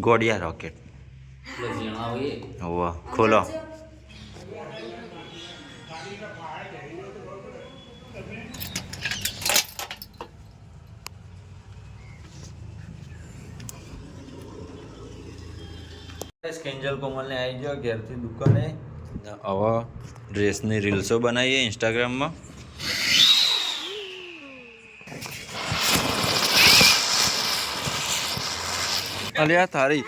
ગોડિયા rocket. હોવા ખોલો. કેન્જલ કોમલને આવી જાઓ ઘેરથી દુકાને. હવે ડ્રેસની રીલ્સો બનાવીએ ઇન્સ્ટાગ્રામમાં. અલ્યા તારી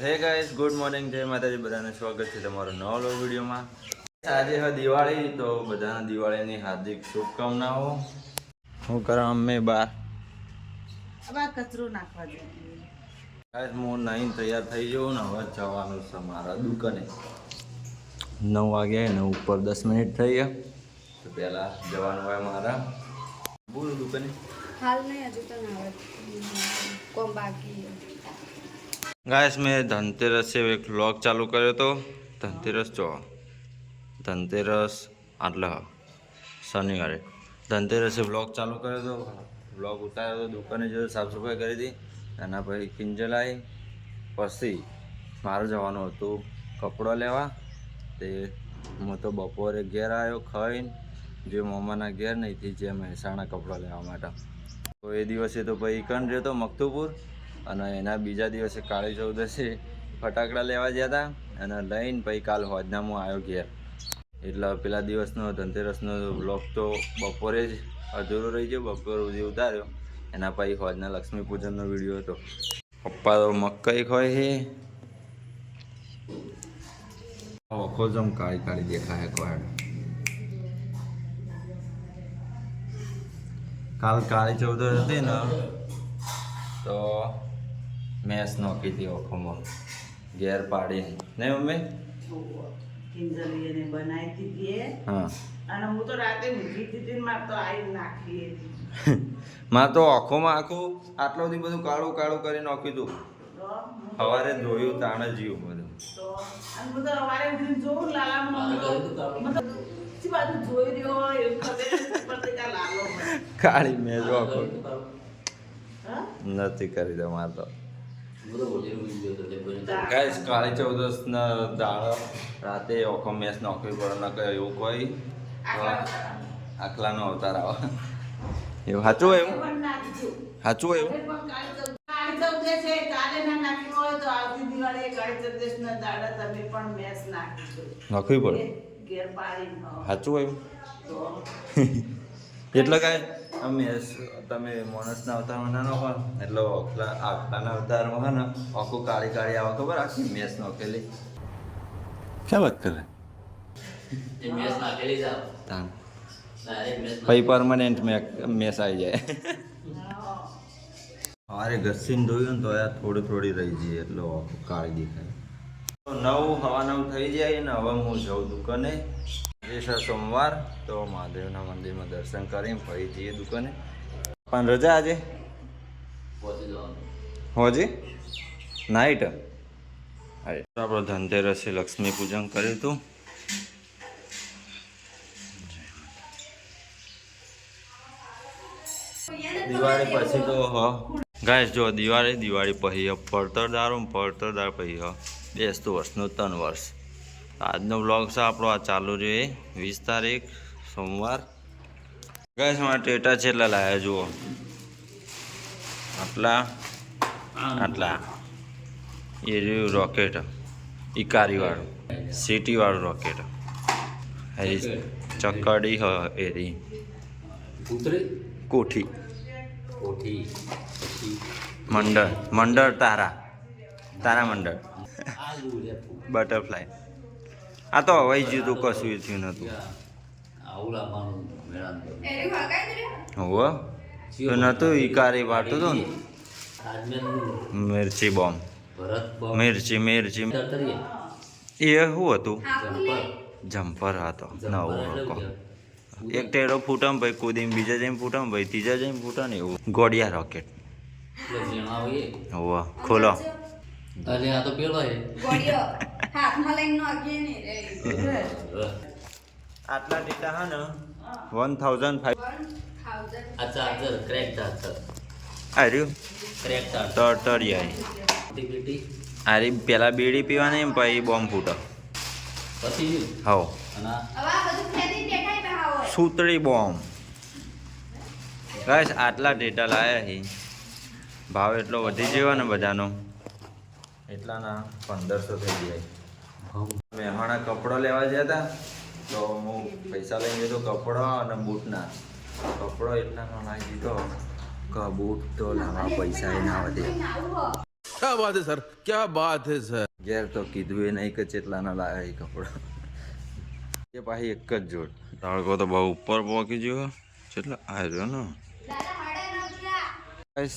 હે ગાઈસ ગુડ મોર્નિંગ, જય માતાજી, બધાને સ્વાગત છે તમારો નવો વિડીયોમાં. આજે હવે દિવાળી, તો બધાને દિવાળીની હાર્દિક શુભકામનાઓ. હું કરા અમે બાર કચરો નાખવા જોઈએ. હું નહીં તૈયાર થઈ જાઉં ને હવે જવાનું છે મારા દુકાને. 9 વાગ્યા ને ઉપર 10 મિનિટ થઈ ગયા, તો પહેલા જવાનું હોય મારા બોલ દુકાને. હાલ નહીં, હજુ તો ના આવે કોમ બાકી. ગાઈસ મેં ધનતેરસે એક વ્લોગ ચાલુ કર્યો હતો. ધનતેરસ એટલે શનિવારે ધનતેરસે વ્લોગ ચાલુ કર્યો હતો. વ્લોગ ઉતાર્યો હતો, દુકાને જો સાફ સફાઈ કરી હતી. એના પછી કિંજલ આવી, પછી મારે જવાનું હતું કપડો લેવા. તે હું તો બપોરે ઘેર આવ્યો ખાઈને, જે મામાના ઘેર નહીંથી જે મહેસાણા કપડો લેવા માટે. તો એ દિવસે તો ભાઈ કણ રહ્યો હતો મકતુપુર, અને એના બીજા દિવસે કાળી ચૌદસે ફટાકડા લેવા ગયા હતા. અને લઈને પછી કાલ હોજના હું આવ્યો ઘેર. એટલે પેલા દિવસનો ધનતેરસનો વ્લોગ તો બપોરે જ અધૂરો રહી ગયો, બપોર સુધી ઉતાર્યો. એના પછી હોજના લક્ષ્મી પૂજનનો વિડીયો હતો. પપ્પા તો મકાઈ ખોય છે. આખો જમ કાળી કાળી દેખાય કોઈ. કાલ કાળી ચૌદસ હતી ને, તો મેસ નોખી હતી ઓખોમાં ઘેર પાડીને, નહીં મમ્મી? કિંજલીને બનાવી દીધી. હા, અને હું તો રાતે ઊંઘી દીધી, માર તો આવી નાખી હતી. માં તો આંખોમાં આખું આટલું બધું બધું કાળું કાળું કરી નાખ્યું હતું. સવારે જોયું તાણે જીવ બધું. તો અને હું તો સવારે ઉઠીને જોઉં લાલામાં બાજુ જોઈ રહ્યો એવું ખબર પડતી કે લાલો કાળી મેં જો આખો નથી કરી દો મારે તો. ગાઈસ કાળી ચૌદસના દાડો રાતે ઓખો મેસ નોકરી પડે ન કહે એવું કોઈ આખલાનો અવતાર આવે એવું સાચું હોય? એવું સાચું હોય? એવું કાળી ચૌદસ છે, કાલે ના નાખ્યું હોય તો આવતી દિવાળીએ કાળી ચૌદસના દાડા તમે પણ મેસ નાખી નોકરી પડે ઘેર પાડી. સાચું હોય? એટલે કાંઈ મેસ તમે માણસના અવતારમાં ના નાખો એટલે આખલાના અવતારમાં હોય ને આખું કાળી કાળી આવે ખબર, આખી મેસ નાખેલી. ક્યાં વાત કરે? પછી પરમાનન્ટ મેસ આવી જાય. અરે ઘસીને ધોયું ને તો યાર થોડી થોડી રહી જઈએ એટલે કાળી દેખાય. 9 સવા 9 થઈ જાય ને હવે હું જાઉં દુકાને. એ છે સોમવાર, તો મહાદેવના મંદિરમાં દર્શન કરીને પછી જઈએ દુકાને. પણ રજા આજે હોજી નાઇટ. આપણો ધનતેરસે લક્ષ્મી પૂજન કર્યું હતું. દિવાળી પછી તો ગાઈસ જો દિવાળી પછી પડતરદાર પછી બેસતું વર્ષનું 3 વર્ષ. આજનો બ્લોગ છે આપણો આ ચાલુ રહે. 20 તારીખ સોમવાર. ગાઈસ મારા ટેટા છેલ્લા લાયા જુઓ, આટલા એ રહ્યું રોકેટ, ઇકારીવાળું સિટીવાળું રોકેટ. ચકડી એરી કોઠી મંડળ તારા મંડળ બટરફ્લાય. આ તો હવાઈ ગયું તું, કશું થયું નતું. હોવે તો નતું ઇકારી વાળતું હતું ને. મિર્ચી બોમ્બ, મિર્ચી એ શું હતું? જમ્પર હતો નવો. એક ટેરો ફૂટમ ભાઈ કૂદીને બીજા જઈને ફૂટમ ભાઈ ત્રીજા જઈને ફૂટે ને એવું. ગોડિયા રોકેટ. હોવા ખોલો. આ તો પેલો હે ગોળીઓ હાથમાં લઈને નાખીએ ને રે. આટલા ટીટા હા ને 1500 આ ચાર્જર ક્રેક ચાર્જર આ રહ્યું ક્રેક ચાર્જર તરતરિયા બીટી આ રહી પેલા બીડી પીવાની પછી બોમ્બ ફૂટો પછી હવ અને સૂતળી બોમ્બ ગાઈસ આટલા ડેટા લાયા છે ભાવ એટલો વધી ગયો ને બધાનો એટલાના 1500 થઈ જાય મહેમાણા કપડો લેવા ગયા હતા તો હું પૈસા લઈ ગયો તો કપડો અને બૂટના કપડો એટલાનો લાવી દીધો કે બૂટ તો લાવવા પૈસા ના વધે क्या बात है सर क्या बात है सर ઘેર તો કીધું એ નહીં કે ચેટલાના લાયા એ કપડો એ પાછી એક જ જોડ તડકો તો બહુ ઉપર પહોંચી ગયો કેટલા આવ્યો ને गाइस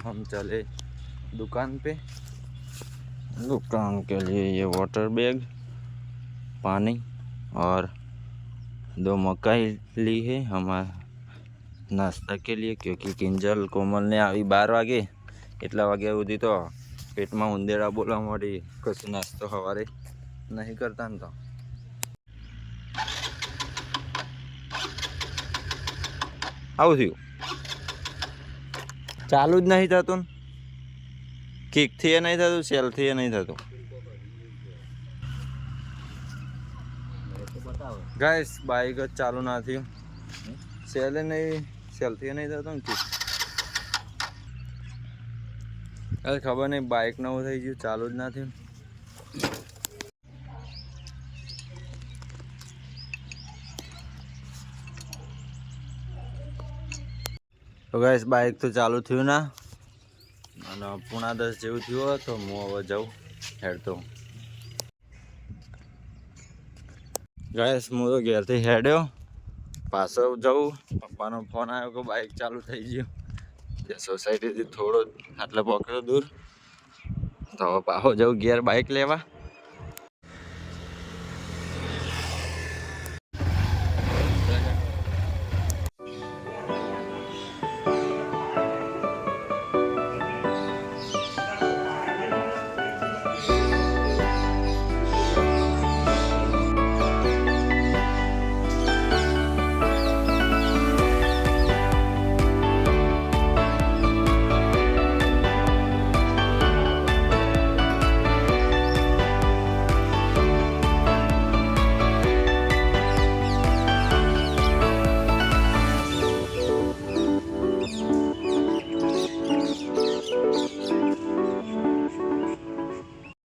हम चले दुकान पे दुकान के लिए ये वाटर बैग पानी और 2 मकाई ली है हमारे नाश्ता के लिए क्योंकि किंजल कोमल ने अभी 12 वागे એટલા વાગ્યા સુધી તો પેટમાં ઉંદેડા બોલવા મળી કશું નાસ્તો સવારે નહીં કરતા ને તો આવું થયું ચાલુ જ નહીં થતું કિકથી એ નહીં થતું સેલથી એ નહીં થતું ગાઈસ બાઈક જ ચાલુ ના થયું સેલે નહીં સેલથી એ નહીં થતું ને કિક ખબર નહીં બાઈક નવું થઈ ગયું ચાલુ જ ના થયું તો ગાઈસ બાઈક તો ચાલુ થયું ના અને 9:30 જેવું થયું તો હું હવે જાઉં હેડતો ગાઈસ હું તો ઘેરથી હેડ્યો પાછો જાઉં પપ્પાનો ફોન આવ્યો કે બાઈક ચાલુ થઈ ગયું ત્યાં સોસાયટીથી થોડો આટલે પહોંચ્યો દૂર તો હવે પાછો જાઉં ઘેર બાઈક લેવા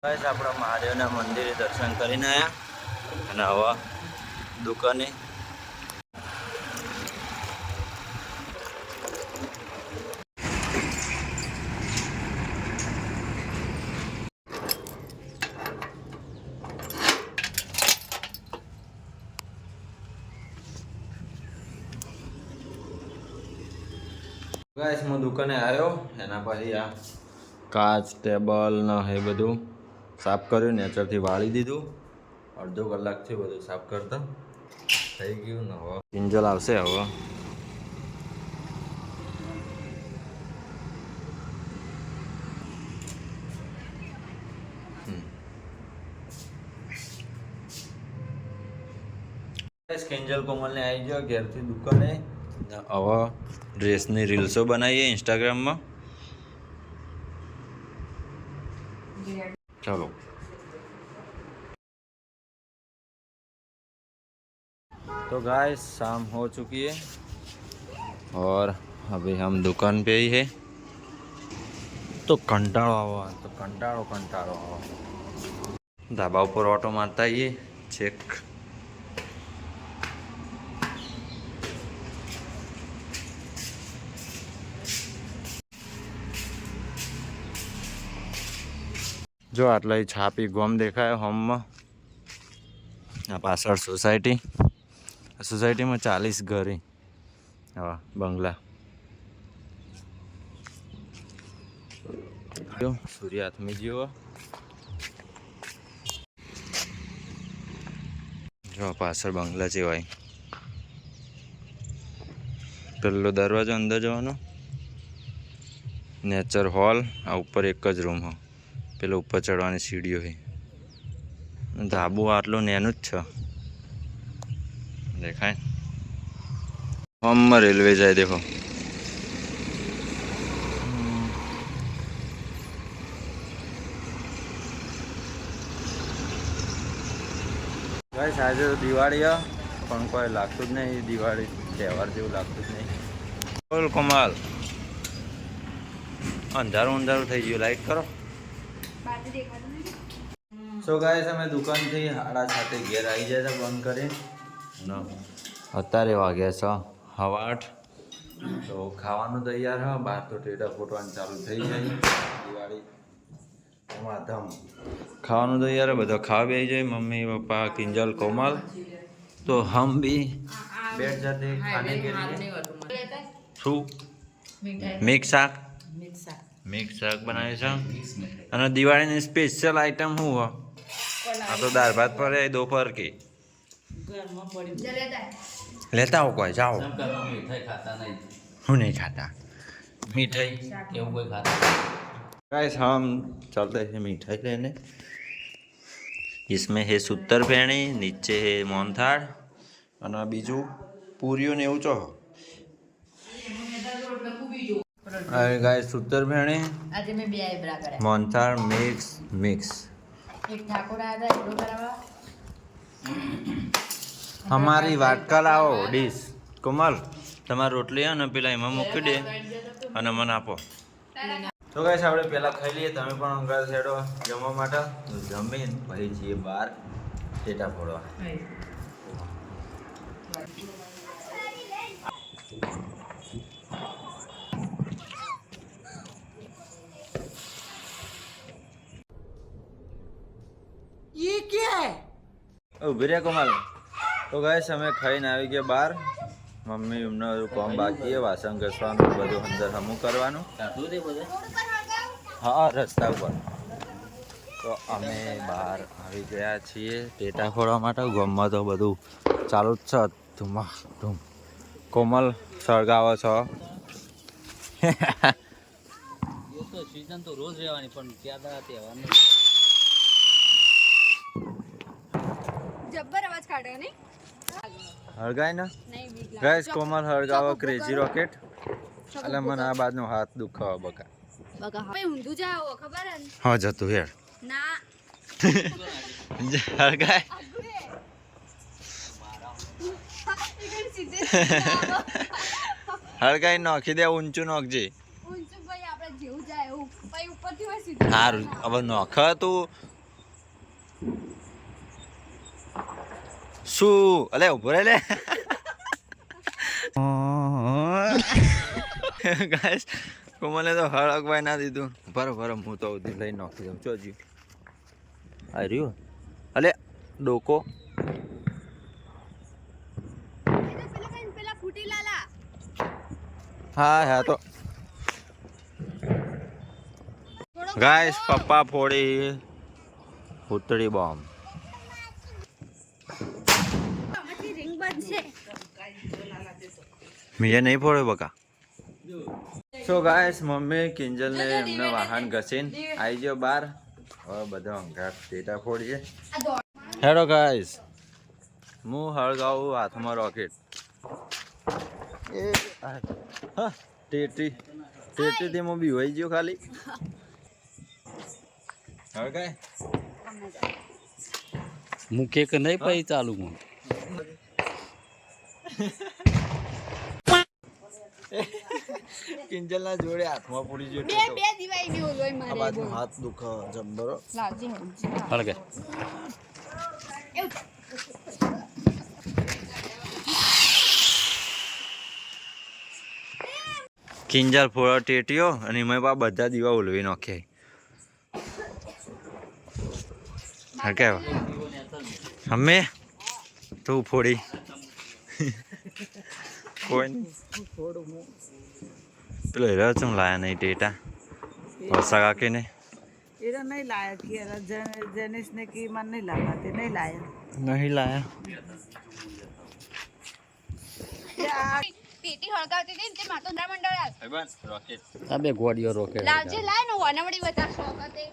ગાઈસ આપણા મહાદેવના મંદિરે દર્શન કરીને આવ્યા અને હવે દુકાને ગાઈસ હું દુકાને આવ્યો એના પછી આ કાચ ટેબલ ને એ બધું સાફ કર્યું નેચરથી વાળી દીધું અડધો કલાકથી બધું સાફ કરતા થઈ ગયું ને હવે કિંજલ આવશે હવે કિંજલ કોમલને આવી ગયો ઘેરથી દુકાને હવે ડ્રેસની રીલ્સો બનાવીએ ઇન્સ્ટાગ્રામમાં चलो तो गाइस शाम हो चुकी है और अभी हम दुकान पे ही है तो कंटाळो आवा तो कंटाळो आवा ढाबा ऊपर ऑटो मारता ही है चेक जो आटला छापी गोम देखाय होमમાં આ પાછળ સોસાયટીમાં 40 ઘરે હા બંગલા જો સૂર્ય હાથમી જેવો જો પાછળ બંગલા જેવાય પેલો દરવાજો અંદર જવાનો નેચર હોલ આ ઉપર એક જ રૂમ હો પેલો ઉપર ચડવાની સીડીઓ છે ધાબુ આટલું નેનું જ છે દેખાય हम रेलवे जाए देखो गाइस આજે તો દિવાળી પણ કોઈ લાગતું જ નહીં દિવાળી તહેવાર જેવું લાગતું જ નહીં બોલ કમાલ અંધારું અંધારું થઈ ગયું લાઈટ કરો સો ગાઈસ અમે દુકાનથી 7:30 ઘેર આવી જાય છે બંધ કરી અત્યારે વાગ્યા છે 8:30 તો ખાવાનું તૈયાર હા બહાર તો ટેટા ફોટવાનું ચાલુ થઈ જાય દિવાળી એમાં ધમ ખાવાનું તૈયાર બધો ખાવા બેસી જાય મમ્મી પપ્પા કિંજલ કોમલ તો હમ ભી બેઠ જાતે ખાને કે લીએ શું મિક્સ શાક બનાવે છે અને દિવાળીની સ્પેશિયલ આઈટમ શું હો આ તો દાળ ભાત પડે દોપહર की लेता हो कोई जाओ મીઠાઈ ખાતા નહીં हूँ नहीं खाता मिठाई એવું કોઈ ખાતા गाइस हम चलते हैं मिठाई लेने इसमें है सूतर फेणी नीचे है मोहनथाળ અને બીજું પૂરીઓ ને એવું ચો अरे गाइस सूतर फेणी આજે મેં બે આઈબ્રા કર્યા મોહનથાળ મિક્સ એક ઠાકોર આવ્યા હતા એટલો કરાવવા हमारी वाटका लाओ ડીશ કોમલ તમારી રોટલી અને પેલા એમાં મૂકી દે અને મને આપો તો ગાઈસ આપણે પહેલા ખાઈ લઈએ તમે પણ અંગાર છેડો જમવા માટે જમીન પછી જઈએ બહાર ટેટા ફોડવા ये क्या है ઉભી રે કોમલ તો ગાઈસ અમે ખાઈને આવી ગયા બહાર મમ્મી એમને કામ બાકી છે વાસણ ઘસવાનું બધું અંદર હમું કરવાનું ખાધું તે બધે હા રસ્તા ઉપર તો અમે બહાર આવી ગયા છીએ ટેટા ફોડવા માટે ગામમાં તો બધું ચાલુ જ છે ધૂમા ધૂમ કોમલ સળગાવો છો એ તો સીઝન તો રોજ રહેવાની પણ ક્યાં તહેવાર નહીં જબ્બર અવાજ કાઢ્યો નહીં હળગાય ને નહીં બીક લાગે. ગાઈસ કોમલ હળગાવો ક્રેઝી રોકેટ એટલે મને આ બાજુનો હાથ દુખાવો બકા બગા હવે ઊંધું જાઓ ખબર હે ને? હા જતું હેડ ના હળગાય આગળ સીધે હળગાઈ નાખી દે ઊંચું નાખજે ઊંચું ભાઈ આપણે જેવું જાય એવું ભાઈ ઉપરથી હોય સીધું સારું હવે નોખ તું શું અલે ઉભો રે લે ગાઈસ કોમલે તો હળગવાય ના દીધું બરોબર હું તો ઉધી લઈ નાખી દઉં ચોજી આ રહ્યું અલે ડોકો પેલા ફૂટી લાલા હા તો ગાઈસ પપ્પા ફોડી ઉતરી બોમ્બ આમાંથી રિંગ બનશે મેં નહીં ફોડ્યો બકા સો ગાઈસ મમ્મી કિંજલને એમને વાહન ઘસીને આવી ગયો બહાર હવે બધા અંગાર ટેટા ફોડીએ હેડો ગાઈસ હું હળગાવું હાથમાં રોકેટ એ હા ટેટીથી હું બી હોઈ ગયો ખાલી હળગાય મૂકે કે નહીં પછી ચાલુ હું કિંજલના જોડે હાથમાં પૂરી ગયો બે ટેટો. બે દિવાઈ ગયો લોય આ મારે બાજુ હાથ દુખે જબ્બરો લાવજે હળગે કિંજલ ફોડો ટેટીઓ અને એમાં પા બધા દીવા ઉલવી નાખે હા કેવા અમે તું ફોડી કોઈ નહીં પેલો હેરા ચમ લાયા નહીં ટેટા વર્ષા કાકીને એરા नहीं लाया कि जनिस ने की मन नहीं लगाते नहीं लाया નહીં લાયા ટીટી હળગાવતી હતી ને તે માતોંદરા મંડળ રોકેટ આ બે ગોળીઓ રોકે લાવજે લાય ને વનવડી બધા શોખ હતી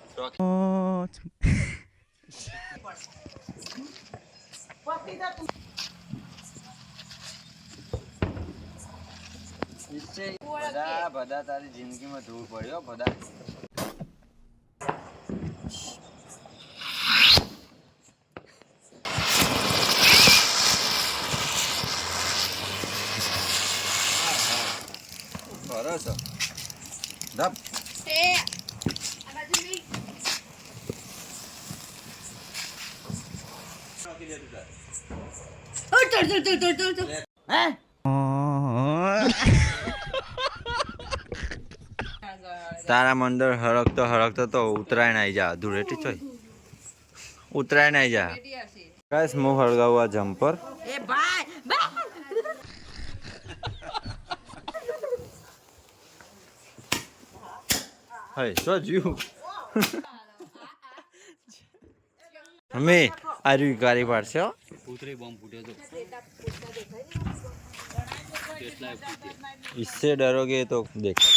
બધા તારી જિંદગીમાં ધૂળ પડ્યો બધા. બરો છો ધપ. એ આ બાજુ નહીં. ઓ ચડ. તારા મંદર હરકતો તો ઉતરાયણ આવી જા. ધૂળેટી ચોય ઉતરાયણ આવી જા. ગાઈસ હું હળગાવું આ જમ્પર. એ ભાઈ હે તો જીવ અમે આરી ગાડી પાડશે હો. ઉતરી બોમ્બ ફૂટ્યો તો કેટલાય ફૂટ્યા. इससे डरोगे तो देखा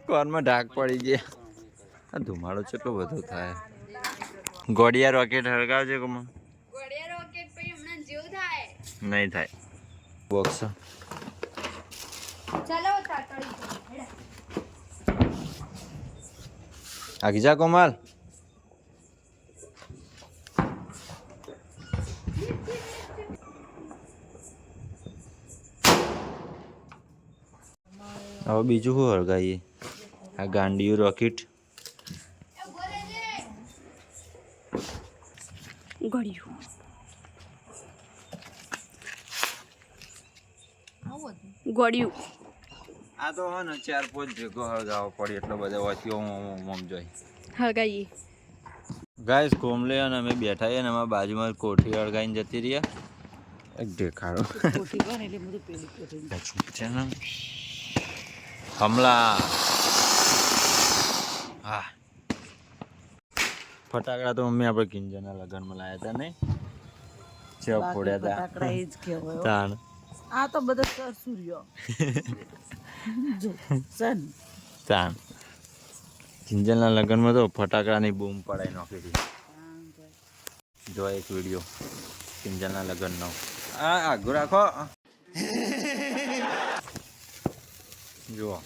કોનમાં ડાક પડી ગયા. આ ધુમાડો કેટલો બધો થાય. ગોડિયા રોકેટ હળગાવજે કોમાં. ગોળિયા રોકેટ પછી હમણાં જેવું થાય. નહીં થાય. બોક્સ ચાલો તાતડી. આગી જા કોમલ. હવે બીજું શું હળગાવીએ? આ ગાંડિયું રોકેટ. ગળ્યું ગળ્યું. આ તો હે ને 4-5 ભેગો હળગાવો પડે એટલો બધો વાંચ્યો મોમ જોઈ. હળગાઈએ. ગાઈસ કોમલે અને અમે બેઠા છીએ ને અમારા બાજુમાં કોઠી હળગાઈને જતી રહ્યા. એક દેખાડો છે ને હમલા. હા ફટાકડા તો મમ્મી આપણે કિંજરના લગ્નમાં લાયા હતા ને ચેપ ફોડ્યા હતા. ફટાકડા એ જ કહેવાય હો. તાણ આ તો બધો સૂર્ય સન તાણ કિંજલના લગ્નમાં તો ફટાકડાની બૂમ પડાઈ નાખી હતી. જો એક વિડીયો કિંજલના લગ્નનો. આ આગળ રાખો જુઓ.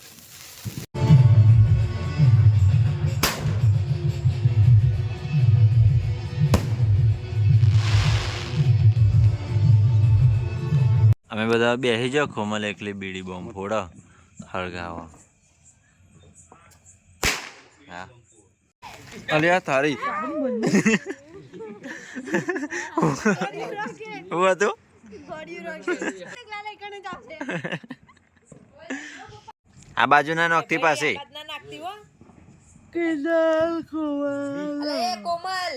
અમે બધા બેસી જાઓ. કોમલ એકલી બીડી બોમ્બ ફોડો હળગાવો. હા અલ્યા તારી શું હતું? આ બાજુના નોકતી પાસે કોમલ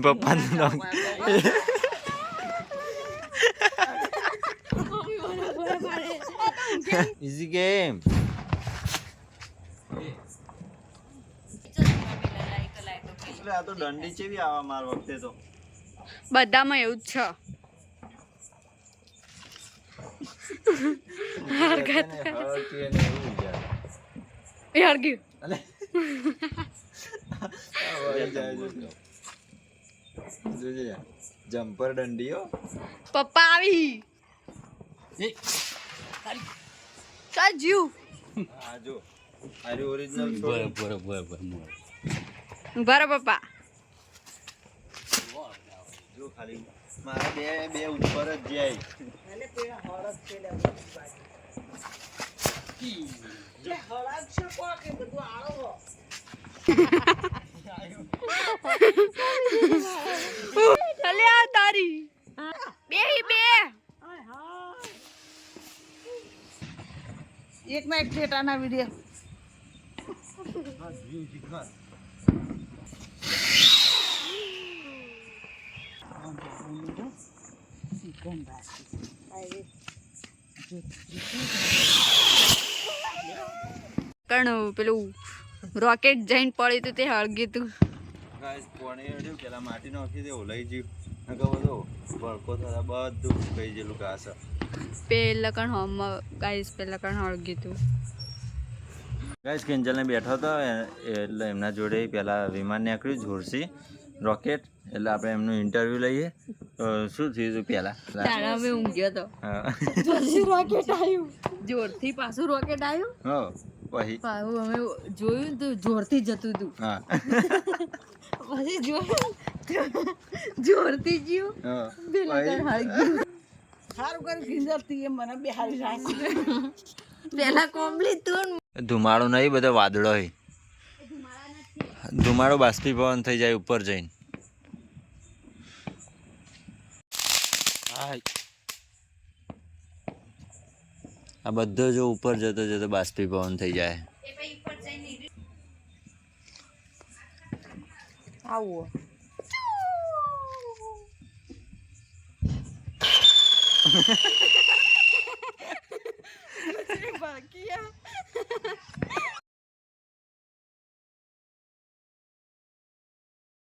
પપ્પાનું નામ ઇઝી ગેમ. આ તો દંડી ચેવી આવા માર વખતે તો બધામાં એવું જ છે. જમ્પર દંડીઓ. પપ્પા આવી ચાલ જીવ. આ જો આરી ઓરિજિનલ બરાબર બરાબર પપ્પા. જો ખાલી મારા બે ઉપર જ જાય. અલે આ તારી બે એક ના એક ડેટાના વિડીયો કણ પેલું રોકેટ જઈને પડી તો તે હળગી તું. ગાઈસ પોણી હડ્યું પેલા માટી નાખી દે ઓલાઈ જીવ નકો બધો ભડકો થતા બધું કઈ જેલું ઘાસ. પેલા કણ હમ ગાઈસ પેલા કણ હળગી તું. ગાઈસ કિંજલને બેઠો હતો એટલે એમના જોડે પેલા વિમાન નીકળ્યું જોરસી રોકેટ એટલે આપણે એમનું ઇન્ટરવ્યુ લઈએ તો શું થયું હતું પેલા તારા મેં ઊંઘ્યો તો હા પછી રોકેટ આવ્યું જોરથી પાછું રોકેટ આવ્યું હો પછી પાછું અમે જોયું તો જોરથી જતું હતું હા પછી જોયું જોરથી ગયું હા પેલા પછી હાલ ગયું સારું કર્યું કિંજલથી એ મને બેહારી રાખી પેલા કોમ્બલી તું ધુમાડો નહીં બધો વાદળો હોય ધુમાડો બાષ્પીભવન થઈ જાય ઉપર જઈને આ બધો જો ઉપર જતો જતો બાષ્પીભવન થઈ જાય આવો